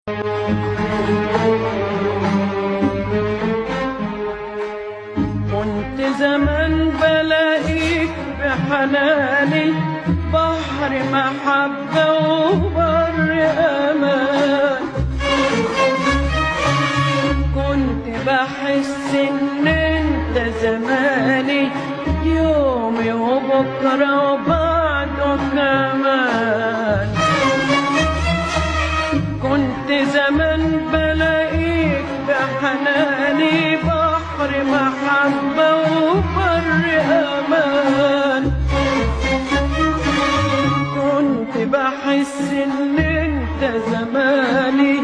كنت زمان بلاقيك بحناني بحر محبة وبر أمان. كنت بحس إن أنت زماني يومي وبكرة وبعده كمان. كنت زمان بلاقيك بحناني بحر محبة وبر أمان. كنت بحس إن أنت زماني